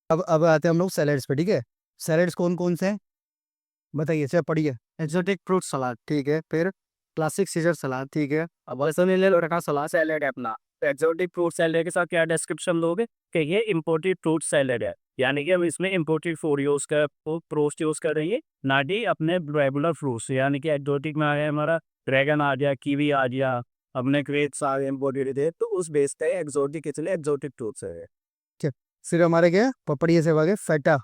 अब आते हैं हम लोग सैलेड्स पे, ठीक है। सैलेड्स कौन कौन से हैं बताइए, चलो पढ़िए। एक्सोटिक फ्रूट सलाद, ठीक है, फिर। क्लासिक सीजर सलाद, ठीक है। अब वैसा रखा सलाद सैलेड है अपना। तो एक्सोटिक फ्रूट सैलेड के साथ क्या डिस्क्रिप्शन दोगे कि ये इम्पोर्टेड फ्रूट सैलेड है, यानी कि हम इसमें इम्पोर्टेड फ्रूट यूज कर फ्रूट यूज कर रही है, ना कि अपने रेगुलर फ्रूट्स। यानी कि एक्सोटिक में आ गया हमारा ड्रैगन आ गया, कीवी आ गया, अपने ग्रेप्स आ गए इम्पोर्टेड थे, तो उस बेस पे एक्सोटिक इसलिए एक्सोटिक फ्रूट्स है। ठीक। फिर हमारे क्या है, पपड़िए से आगे feta,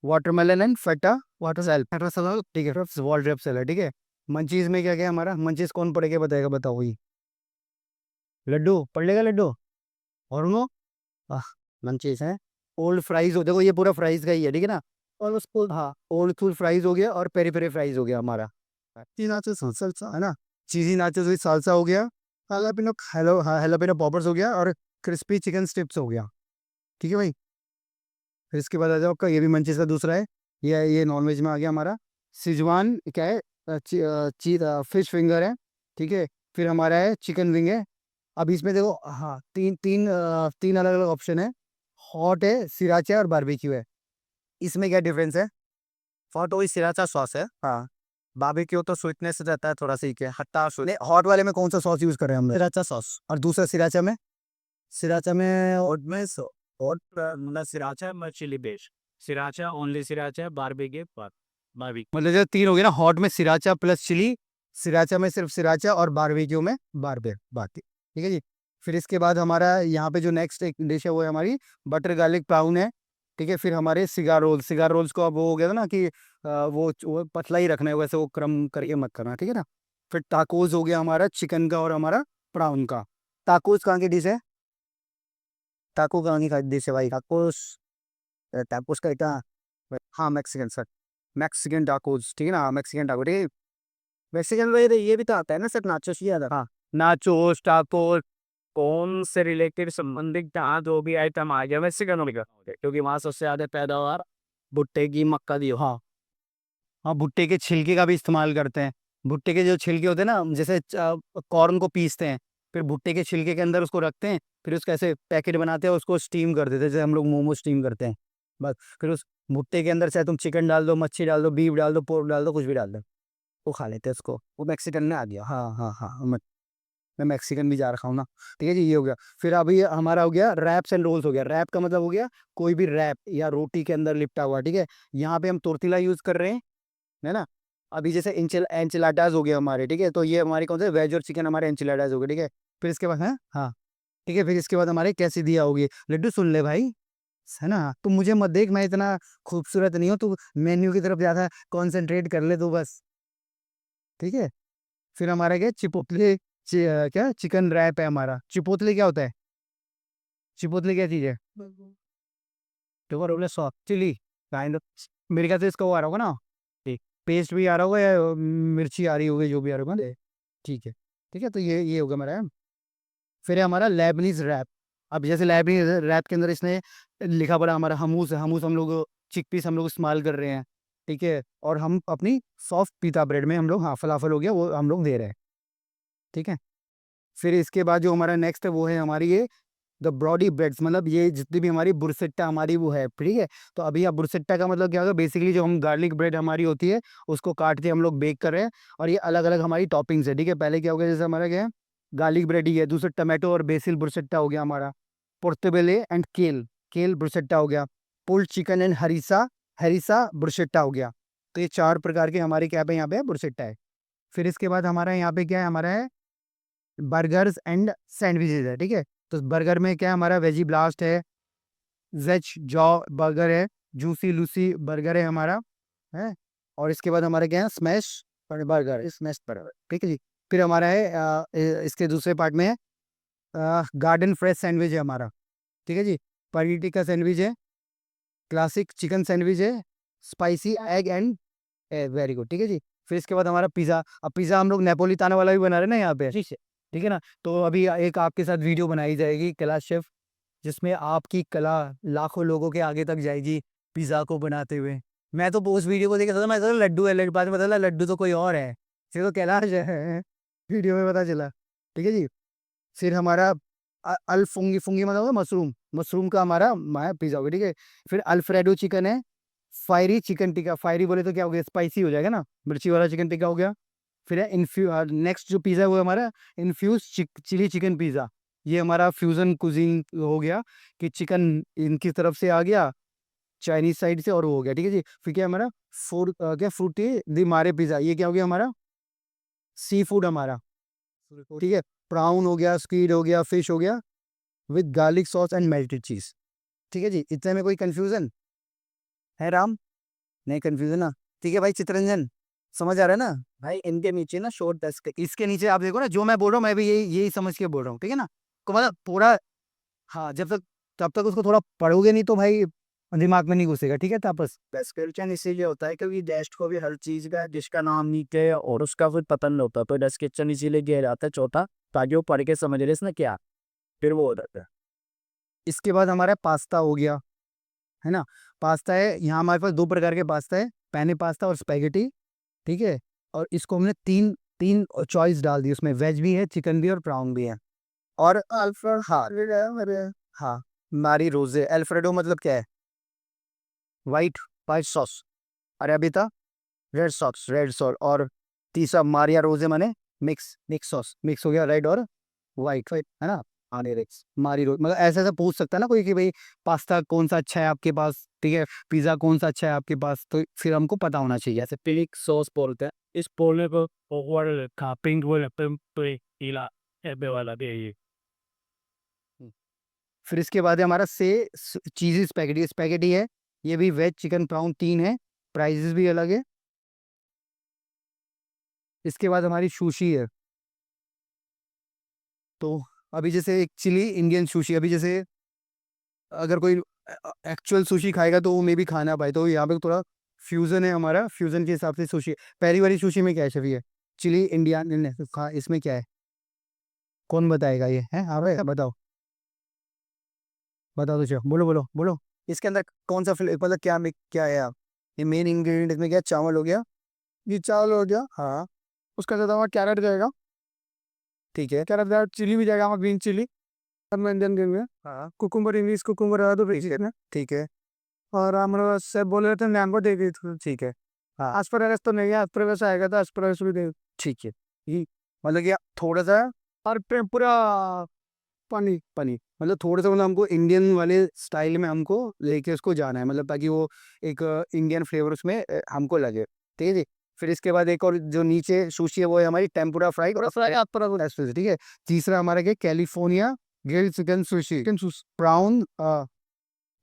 watermelon and feta water सेल, फेटा सलाद, ठीक है। फिर वॉल ड्रेप सेल है, ठीक है। मंचीज में क्या क्या है हमारा, मंचीज कौन पढ़ेगा बताएगा, बताओ वही। लड्डू पढ़ लेगा, लड्डू। और नो, मंचीज है। ओल्ड फ्राइज हो, देखो ये पूरा फ्राइज का ही है, ठीक है ना। और उसको, हाँ, ओल्ड स्कूल फ्राइज हो गया और पेरी पेरी फ्राइज हो गया हमारा। चीज नाचो सल्सा है ना, चीजी नाचो हुई सालसा हो गया। हालापिनो हेलो, हाँ, हेलापिनो पॉपर्स हो गया, और क्रिस्पी चिकन स्ट्रिप्स हो गया, ठीक है भाई। फिर इसके बाद आ जाओ आपका, ये भी मंचीज का दूसरा है। ये नॉनवेज में आ गया हमारा। सिजवान क्या है, फिश फिंगर है, ठीक है। फिर हमारा है चिकन विंग है। अब इसमें देखो, हाँ, तीन अलग अलग ऑप्शन है। हॉट है, सिराचा है, और बारबेक्यू है। इसमें क्या डिफरेंस है। फॉट वही सिराचा सॉस है, हाँ, बारबेक्यू तो स्वीटनेस रहता है थोड़ा सा ही, क्या हट्टा नहीं, हॉट वाले में कौन सा सॉस यूज कर रहे हैं हम लोग, सिराचा सॉस। और दूसरा सिराचा में। सिराचा में और में और मतलब सिराचा में chilli base, sriracha only sriracha, barbecue barbecue. मतलब जो तीन हो गए ना, हॉट में सिराचा प्लस चिली, सिराचा में सिर्फ सिराचा, और बारबेक्यू में बारबे बाकी, ठीक है जी। फिर इसके बाद हमारा यहाँ पे जो नेक्स्ट एक डिश है वो है हमारी बटर गार्लिक प्राउन है, ठीक है। फिर हमारे सिगार रोल्स को अब वो हो गया था ना कि वो पतला ही रखना है, वैसे वो क्रम करके मत करना, ठीक है ना। फिर टाकोज हो गया हमारा चिकन का और हमारा प्राउन का। टाकोज कहाँ की डिश है, टाको कहाँ की डिश है भाई, टाकोस, टाकोस का इतना, हाँ, मैक्सिकन सर, मैक्सिकन टाकोज, ठीक है ना, मैक्सिकन टाको, ठीक है। मैक्सिकन में ये भी तो आता है ना सर, नाचोस ही आता है। हाँ, नाचोस टाकोस। कौन से रिलेटेड संबंधित जहाँ जो भी आइटम आ गया मैक्सिकन में का, क्योंकि वहाँ सबसे ज्यादा पैदावार भुट्टे की, मक्का दी हो। हाँ, हाँ, भुट्टे के छिलके का भी इस्तेमाल करते हैं। भुट्टे के जो छिलके होते हैं ना, जैसे कॉर्न को पीसते हैं, फिर भुट्टे के छिलके के अंदर उसको रखते हैं, फिर उसका ऐसे पैकेट बनाते हैं, उसको स्टीम कर देते हैं, जैसे हम लोग मोमो स्टीम करते हैं। बस फिर उस भुट्टे के अंदर चाहे तुम चिकन डाल दो, मच्छी डाल दो, बीफ डाल दो, पोर्क डाल दो, कुछ भी डाल दो, वो खा लेते हैं उसको। वो मैक्सिकन में आ गया। हाँ, हाँ, हाँ, मैं मैक्सिकन भी जा रखा हूँ ना, ठीक है जी। ये हो गया। फिर अभी हमारा हो गया रैप्स एंड रोल्स हो गया। रैप का मतलब हो गया कोई भी रैप या रोटी के अंदर लिपटा हुआ, ठीक है। यहाँ पे हम टोर्टिला यूज कर रहे हैं, है ना। अभी जैसे एंचिलाडाज हो गया हमारे, ठीक है, तो ये हमारे कौन से वेज और चिकन हमारे एंचिलाडाज हो गए, ठीक है। फिर इसके बाद है, हाँ, ठीक है। फिर इसके बाद हमारे कैसी दिया होगी, लड्डू सुन ले भाई, है ना। तू मुझे मत देख, मैं इतना खूबसूरत नहीं हूँ, तू मेन्यू की तरफ ज्यादा कॉन्सेंट्रेट कर ले तू बस, ठीक है। फिर हमारा क्या चिपोटले, क्या चिकन रैप है हमारा। चिपोटले क्या होता है, चिपोटले क्या चीज़ है, तो रोले सॉस चिली काइंड ऑफ। मेरे ख्याल से इसका वो आ रहा होगा ना, ठीक, पेस्ट भी आ रहा होगा या मिर्ची आ रही होगी, जो भी आ रहा होगा, ठीक है, ठीक है। तो ये होगा हमारा। फिर है हमारा लेबनीज रैप। अब जैसे लेबनीज रैप के अंदर इसने लिखा पड़ा हमारा हमूस है, हमूस हम लोग चिक पीस हम लोग इस्तेमाल कर रहे हैं, ठीक है। और हम अपनी सॉफ्ट पीता ब्रेड में हम लोग, हाँ, फलाफल हो गया वो हम लोग दे रहे हैं, ठीक है। फिर इसके बाद जो हमारा नेक्स्ट है वो है हमारी ये द ब्रॉडी ब्रेड्स, मतलब ये जितनी भी हमारी बुरसेट्टा हमारी वो है, ठीक है। तो अभी आप बुरसेट्टा का मतलब क्या होगा, बेसिकली जो हम गार्लिक ब्रेड हमारी होती है उसको काट के हम लोग बेक कर रहे हैं, और ये अलग अलग हमारी टॉपिंग्स है, ठीक है। पहले क्या हो गया, जैसे हमारा क्या है, गार्लिक ब्रेड ही है, दूसरा टमाटो और बेसिल बुरसेट्टा हो गया हमारा। पोर्टेबेले एंड केल, केल बुरसेट्टा हो गया। Pulled chicken and harissa, harissa bruschetta हो गया। तो ये चार प्रकार के हमारे क्या पे यहाँ पे बुरसेट्टा है। फिर इसके बाद हमारा यहाँ पे क्या है, हमारा है बर्गर्स एंड सैंडविचेज है, ठीक है। तो बर्गर में क्या है हमारा, वेजी ब्लास्ट है, वेज जॉ बर्गर है, जूसी लूसी बर्गर है हमारा, है। और इसके बाद हमारा क्या है, स्मैश बर्गर, स्मैश बर्गर, ठीक है जी। फिर हमारा है इसके दूसरे पार्ट में है गार्डन फ्रेश सैंडविच है हमारा, ठीक है जी। पनीर टिक्का सैंडविच है, क्लासिक चिकन सैंडविच है, spicy egg and, very good, ठीक है जी। फिर इसके बाद हमारा पिज़्ज़ा। अब पिज़्ज़ा हम लोग नेपोलिताना वाला भी बना रहे हैं ना यहाँ पे, ठीक है ना। तो अभी एक आपके साथ वीडियो बनाई जाएगी कला शेफ, जिसमें आपकी कला लाखों लोगों के आगे तक जाएगी पिज़्ज़ा को बनाते हुए। मैं तो उस वीडियो को देखा था, मैं तो लड्डू है, लड्डू बाद में पता चला लड्डू तो कोई और है, फिर तो कैलाश है वीडियो में पता चला, ठीक है जी। फिर हमारा अल्फुंगी, फुंगी मतलब होता है मशरूम, मशरूम का हमारा पिज्जा हो गया, ठीक है। फिर अल्फ्रेडो चिकन है, फायरी चिकन टिक्का, फायरी बोले तो क्या हो गया, स्पाइसी हो जाएगा ना, मिर्ची वाला चिकन टिक्का हो गया। फिर है नेक्स्ट जो पिज़्ज़ा है वो है हमारा इन्फ्यूज चिली चिकन पिज़्ज़ा। ये हमारा फ्यूजन कुजीन हो गया कि चिकन इनकी तरफ से आ गया, चाइनीज साइड से, और वो हो गया, ठीक है जी। फिर क्या हमारा क्या फ्रूटी दी मारे पिज़्ज़ा, ये क्या हो गया हमारा सी फूड हमारा, ठीक है। प्राउन हो गया, स्क्वीड हो गया, फिश हो गया with garlic sauce and melted चीज, ठीक है जी। इतने में कोई कंफ्यूजन है राम? नहीं कंफ्यूजन ना, ठीक है भाई चितरंजन, समझ आ रहा है ना भाई? इनके नीचे ना शॉर्ट डेस्क, इसके नीचे आप देखो ना, जो मैं बोल रहा हूँ मैं भी यही यही समझ के बोल रहा हूँ, ठीक है ना? को मतलब पूरा, हाँ, जब तक तब तक उसको थोड़ा पढ़ोगे नहीं तो भाई दिमाग में नहीं घुसेगा, ठीक है तापस? डिस्क्रिप्शन इसीलिए होता है क्योंकि गेस्ट को भी हर चीज का जिसका नाम नीचे है और उसका फिर पता नहीं होता, तो डिस्क्रिप्शन इसीलिए दिया जाता है चौथा, ताकि वो पढ़ के समझ ले इसने क्या, फिर वो हो जाता है। इसके बाद हमारा पास्ता हो गया, है ना? पास्ता है, यहाँ हमारे पास दो प्रकार के पास्ता है, पैने पास्ता और स्पैगेटी, ठीक है। और इसको हमने तीन तीन चॉइस डाल दी, उसमें वेज भी है, चिकन भी और प्राउन भी है। और अल्फ्रेड, हाँ मेरे, हाँ, मारी रोजे अल्फ्रेडो मतलब क्या है? White, white sauce. Arrabbiata red sauce, red sauce. और तीसरा मारिया रोजे माने मिक्स, मिक्स सॉस, मिक्स हो गया रेड और वाइट, है ना? हाँ रेक्स मारी रोज, मतलब ऐसा ऐसा पूछ सकता है ना कोई कि भाई पास्ता कौन सा अच्छा है आपके पास, ठीक है, पिज्जा कौन सा अच्छा है आपके पास, तो फिर हमको पता होना चाहिए ऐसे। पिंक सॉस बोलते हैं इस बोलने को, और का पिंक बोले पीला एबे वाला भी है ये। फिर इसके बाद है हमारा से चीज़ी स्पैगेटी, स्पैगेटी है, ये भी वेज चिकन प्राउन तीन है, प्राइजेस भी अलग है। इसके बाद हमारी सुशी है, तो अभी जैसे एक चिली इंडियन सुशी, अभी जैसे अगर कोई एक्चुअल सुशी खाएगा तो वो मे भी खाना पाए, तो यहाँ पे थोड़ा फ्यूजन है हमारा, फ्यूजन के हिसाब से सुशी। पहली वाली सुशी में क्या है शफी है? चिली इंडियन, इसमें क्या है? कौन बताएगा ये है? हाँ भाई बताओ, बताओ तो चलो, बोलो बोलो बोलो। इसके अंदर कौन सा मतलब क्या क्या है आप? ये मेन इंग्रेडिएंट इसमें क्या है? चावल हो गया, ये चावल हो गया, हाँ। उसका साथ हमारा कैरेट जाएगा, ठीक है, कैरेट जाएगा, चिली भी जाएगा, हमारा ग्रीन चिली, इंडियन ग्रीन में, हाँ, कुकुम्बर, इंग्लिश कुकुम्बर है तो भेजिए ना, ठीक है। और हमारा सेब बोल रहे थे मैंगो दे दी थी, ठीक है। हाँ एस्परगस तो नहीं है, एस्परगस आएगा तो एस्परगस भी दे, ठीक है। ये मतलब कि थोड़ा सा, और पूरा पनीर, पनीर मतलब थोड़ा सा, मतलब हमको इंडियन वाले स्टाइल में हमको लेके उसको जाना है, मतलब ताकि वो एक इंडियन फ्लेवर उसमें हमको लगे, ठीक है जी। फिर इसके बाद एक और जो नीचे सुशी है वो है हमारी टेम्पुरा फ्राई और फ्राई आप पर, ठीक है। तीसरा हमारा क्या, California grilled chicken sushi, brown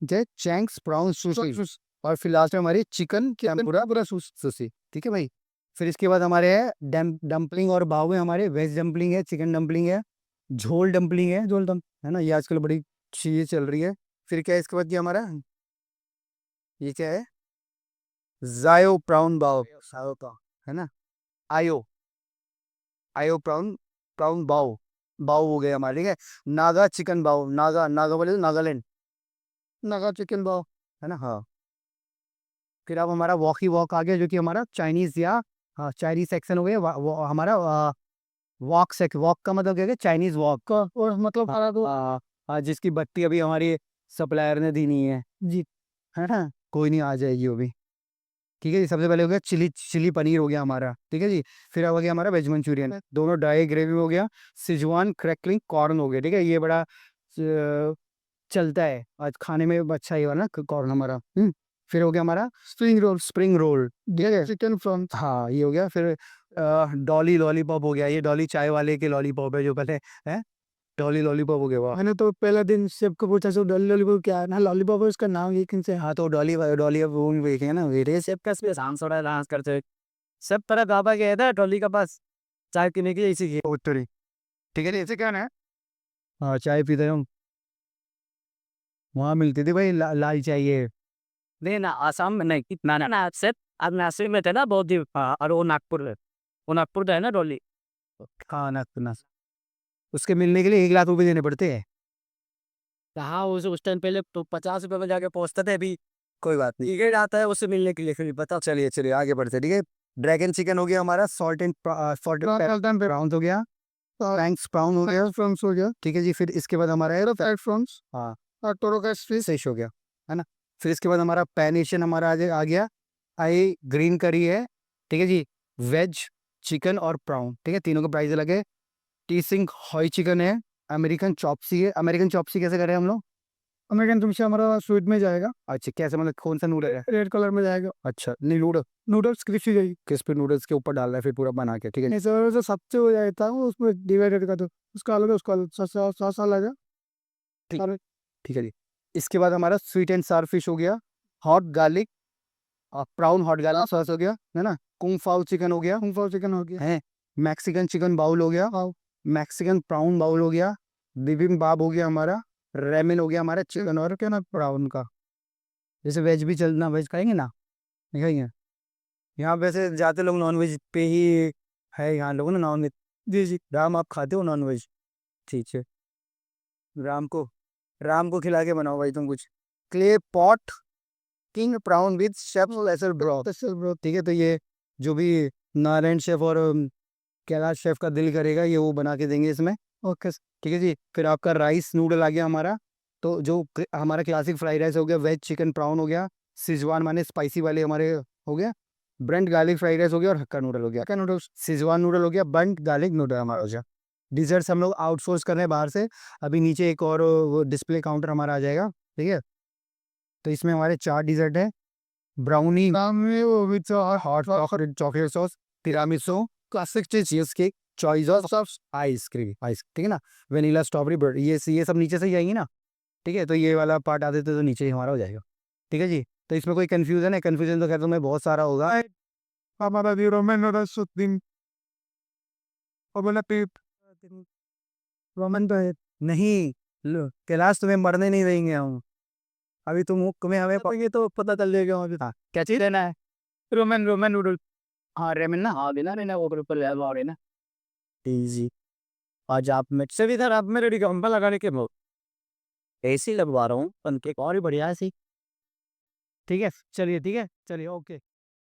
जय चैंक्स प्राउन सुशी। और फिर लास्ट में हमारी चिकन टेम्पुरा पूरा सुशी, ठीक है भाई। फिर इसके बाद हमारे है डम्पलिंग और बाव में हमारे वेज डम्पलिंग है, चिकन डम्पलिंग है, झोल डम्पलिंग है, झोल डम, है ना, ये आजकल बड़ी चीजें चल रही है। फिर क्या है इसके बाद, ये हमारा ये क्या है, जायो प्राउन बाव, सायो का, है ना, आयो, आयो प्राउन, प्राउन बाव, बाव हो गया हमारे, ठीक है। नागा चिकन बाव, नागा, नागा बोले तो नागालैंड, नागा चिकन बाव, है ना, हाँ। फिर अब हमारा वॉकी वॉक आ गया, जो कि हमारा चाइनीज या, हाँ, चाइनीज सेक्शन हो गया, वो हमारा वॉक सेक, वॉक का मतलब क्या है, चाइनीज वॉक का, और मतलब हमारा तो जिसकी बत्ती अभी हमारी सप्लायर ने दी नहीं है जी, है ना, कोई नहीं, आ जाएगी वो भी, ठीक है जी। सबसे पहले हो गया चिली, चिली पनीर हो गया हमारा, ठीक है जी। फिर हो गया हमारा वेज मंचूरियन, दोनों ड्राई ग्रेवी हो गया, सिजवान क्रैकलिंग कॉर्न हो गया, ठीक है, ये बड़ा चलता है आज खाने में, अच्छा ही वाला ना कॉर्न हमारा। फिर हो गया हमारा स्प्रिंग रोल, स्प्रिंग रोल, ठीक है, चिकन फ्रॉन्स, हाँ ये हो गया। फिर डॉली लॉलीपॉप हो गया, ये डॉली चाय वाले के लॉलीपॉप है जो पहले है, डॉली लॉलीपॉप हो गया वो। मैंने तो पहला दिन सबको पूछा सो डॉली लॉलीपॉप क्या है ना, लॉलीपॉप है उसका नाम, ये किन से, हाँ तो डॉली, डॉली अब वो देखे ना वेरे से। सबका इसमें डांस हो रहा है, डांस करते हुए सब तरह बाबा गया था ट्रॉली के पास चाय पीने के लिए, इसी की उत्तरी, ठीक है जी, ऐसे क्या है, हाँ चाय पीते हम, वहाँ मिलती थी भाई लाल चाहिए। नहीं ना, आसाम में नहीं, ना ना ना सिर्फ अब नासिक में थे ना बहुत दिन, हाँ, और वो नागपुर है, वो नागपुर का है ना ट्रॉली। हाँ ना, उसके मिलने के लिए 1 लाख रुपए देने पड़ते हैं। कहाँ उस टाइम पहले तो 50 रुपये में जाके पहुंचते थे, अभी कोई बात नहीं, टिकट आता है उससे मिलने के लिए, फिर बता। चलिए चलिए आगे बढ़ते हैं, ठीक है। ड्रैगन चिकन हो गया हमारा, सॉल्ट एंड, सॉल्ट प्राउंस हो गया, फ्रैंक्स प्राउन हो गया, फ्रांस हो गया, ठीक है जी। फिर इसके बाद हमारा है फ्राइड फ्रांस, हाँ और टोरोकास फिश, फिश हो गया, है ना। फिर इसके बाद हमारा पैन एशियन हमारा आ गया, आई ग्रीन करी है, ठीक है जी। वेज चिकन और प्राउन, ठीक है, तीनों का प्राइस अलग है। टी सिंक हॉई चिकन है, अमेरिकन चॉपसी है। अमेरिकन चॉपसी कैसे करें हम लोग? अमेरिकन तुमसे हमारा स्वीट में जाएगा, अच्छा कैसे, मतलब कौन सा नूडल है? रेड कलर में जाएगा, अच्छा नहीं, नूडल नूडल्स क्रिस्पी जाएगी। क्रिस्पी नूडल्स के ऊपर डालना है फिर पूरा बना के, ठीक है। नहीं सर, जो सबसे हो जाता है वो उसमें डिवाइडेड कर दो, उसका अलग है, उसका अलग, सात अलग है। ठीक। सारे ठीक है जी। इसके बाद हमारा स्वीट एंड सार फिश हो गया, hot garlic brown hot garlic sauce हो गया, है ना। कुंग फाओ चिकन हो गया, कुंग चिकन हो गया, है। मैक्सिकन चिकन बाउल हो गया, वाओ, मैक्सिकन प्राउन बाउल हो गया, बिबिम्बाप हो गया हमारा, रेमेन हो गया हमारा चिकन और क्या ना प्राउन का। जैसे वेज भी चलना, वेज खाएंगे ना, नहीं खाएंगे। यहाँ वैसे जाते लोग नॉन वेज पे ही है, यहाँ लोग ना नॉन वेज। जी जी, राम आप खाते हो नॉन वेज? ठीक है, राम को खिला के बनाओ भाई तुम कुछ। Clay pot king prawn with chef laser bro, special bro, ठीक है। तो ये जो भी नारायण शेफ और कैलाश शेफ का दिल करेगा ये वो बना के देंगे इसमें, ओके, ठीक है जी। फिर आपका राइस नूडल आ गया हमारा। तो जो हमारा क्लासिक फ्राइड राइस हो गया, वेज चिकन प्राउन हो गया, सिजवान माने स्पाइसी वाले हमारे हो गया, ब्रेंड गार्लिक फ्राइड राइस हो गया और हक्का नूडल हो गया, क्या नूडल्स, सिजवान नूडल हो गया, बंट गार्लिक नूडल हमारा हो गया। डिजर्ट्स हम लोग आउटसोर्स कर रहे हैं बाहर से। अभी नीचे एक और वो डिस्प्ले काउंटर हमारा आ जाएगा, ठीक है। तो इसमें हमारे 4 डिजर्ट है, ब्राउनी नाम में वो with hot chocolate sauce, tiramisu, classic cheese cake, choice of ice cream, ठीक है ना। वेनिला स्ट्रॉबेरी ब्रेड, ये सब नीचे से ही आएंगी ना, ठीक है। तो ये वाला पार्ट आ देते तो नीचे ही हमारा हो जाएगा, ठीक है जी। तो इसमें कोई कंफ्यूजन है? कंफ्यूजन तो खैर तुम्हें बहुत सारा होगा। हमारा दी रोमन नूडल्स दिन, और बोला पीप रोमन तो है, नहीं, लो कैलाश तुम्हें मरने नहीं देंगे हम। अभी तुम्हें हमें ये तो पता चल जाएगा मुझे। हाँ, क्या चीज लेना है? रोमन रोमन नूडल, हाँ रेमन ना, हाँ देना रहना वो ऊपर लगा रहे ना। इजी। आज आप मुझसे भी सर आप मेरे रिकम्बल लगाने के बहुत ऐसे ही लगवा रहा हूँ पंखे और ही बढ़िया सी, ठीक है। चलिए ठीक है, चलिए ओके।